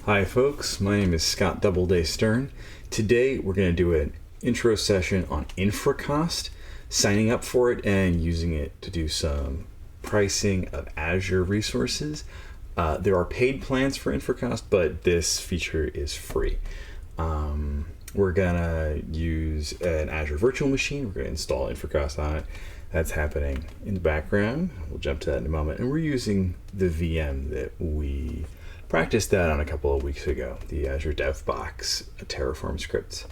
Hi folks, my name is Scott Doubleday-Stern. Today we're going to do an intro session on Infracost, signing up for it and using it to do some pricing of Azure resources. There are paid plans for Infracost, but this feature is free. We're going to use an Azure virtual machine. We're going to install Infracost on it. That's happening in the background. We'll jump to that in a moment. And we're using the VM that we practiced that on a couple of weeks ago, the Azure DevBox Terraform scripts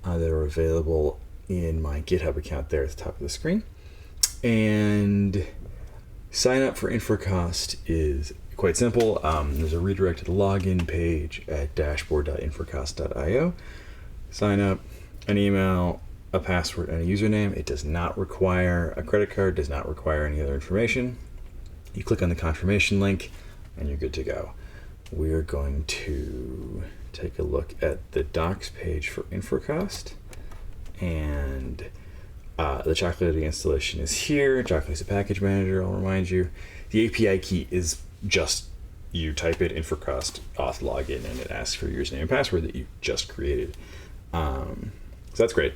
that are available in my GitHub account there at the top of the screen. And sign up for Infracost is quite simple. There's a redirected login page at dashboard.infracost.io. Sign up, an email, a password, and a username. It does not require a credit card, does not require any other information. You click on the confirmation link and you're good to go. We're going to take a look at the docs page for Infracost, and the Chocolatey installation is here. Chocolatey is a package manager, I'll remind you. The API key is just, you type it Infracost auth login and it asks for your username and password that you just created. So that's great.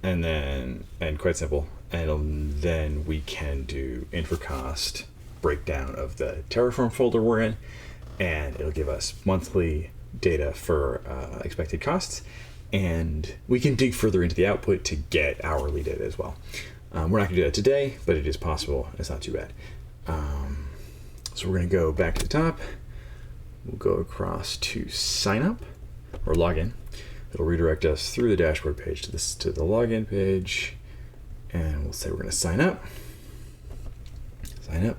And quite simple. And then we can do Infracost breakdown of the Terraform folder we're in, and it'll give us monthly data for expected costs, and we can dig further into the output to get hourly data as well. We're not going to do that today, but it is possible. It's not too bad. So we're going to go back to the top. We'll go across to sign up or login. It'll redirect us through the dashboard page to the login page, and we'll say we're going to sign up. Sign up.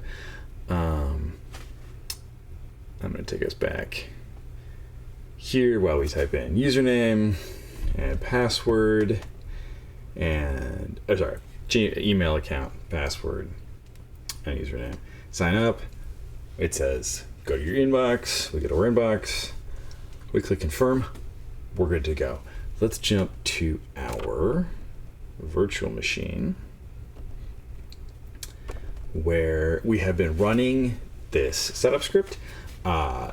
I'm going to take us back here while we type in username and password and, email account, password, and username. Sign up. It says go to your inbox. We go to our inbox. We click confirm. We're good to go. Let's jump to our virtual machine where we have been running this setup script.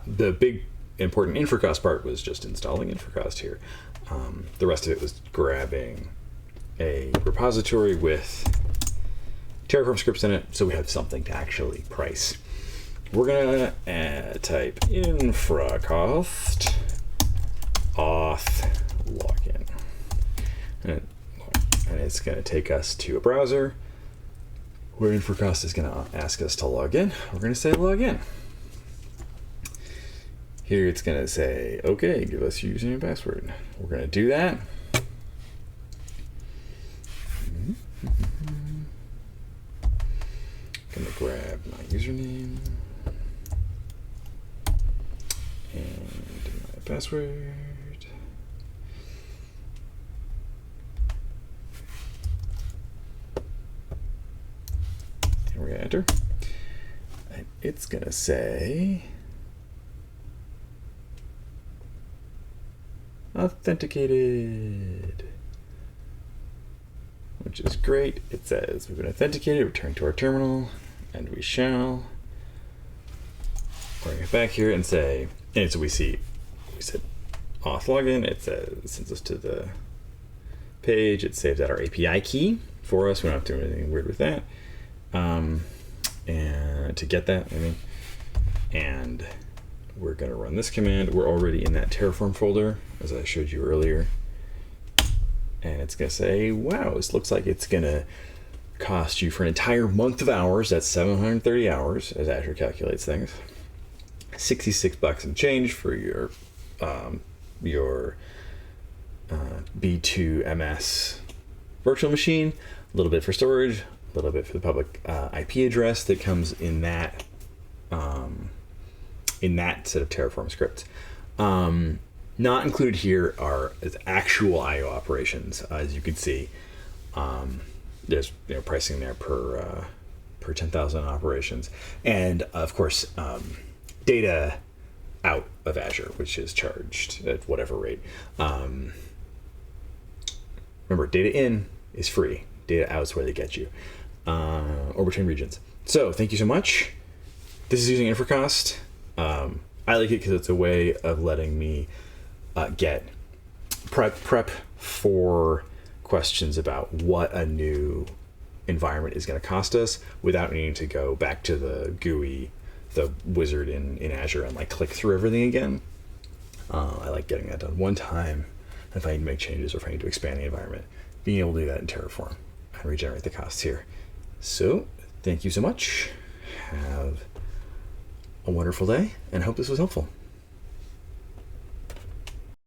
The big important Infracost part was just installing Infracost here. The rest of it was grabbing a repository with Terraform scripts in it, so we have something to actually price. We're gonna type Infracost auth login, and it's gonna take us to a browser where Infracost is gonna ask us to log in. We're gonna say log in. Here it's going to say, okay, give us your username and password. We're going to do that. Going to grab my username and my password. And we're going to enter. And it's going to say authenticated, which is great. It says we've been authenticated, return to our terminal, and we shall. We're going to get back here and say, and so we said auth login. It sends us to the page. It saves out our API key for us. We don't have to do anything weird with that. And to get that, and we're going to run this command. We're already in that Terraform folder, as I showed you earlier. And it's going to say, wow, this looks like it's going to cost you for an entire month of hours. That's 730 hours, as Azure calculates things. $66 and change for your B2MS virtual machine, a little bit for storage, a little bit for the public IP address that comes in that set of Terraform scripts. Not included here are actual I/O operations. As you can see, there's pricing there per 10,000 operations, and of course data out of Azure, which is charged at whatever rate. Remember, data in is free. Data out is where they get you, or between regions. So thank you so much. This is using Infracost. I like it because it's a way of letting me get prep for questions about what a new environment is going to cost us without needing to go back to the wizard in Azure and like click through everything again. I like getting that done one time. If I need to make changes or if I need to expand the environment, being able to do that in Terraform and regenerate the costs here. So thank you so much. Have a wonderful day and hope this was helpful.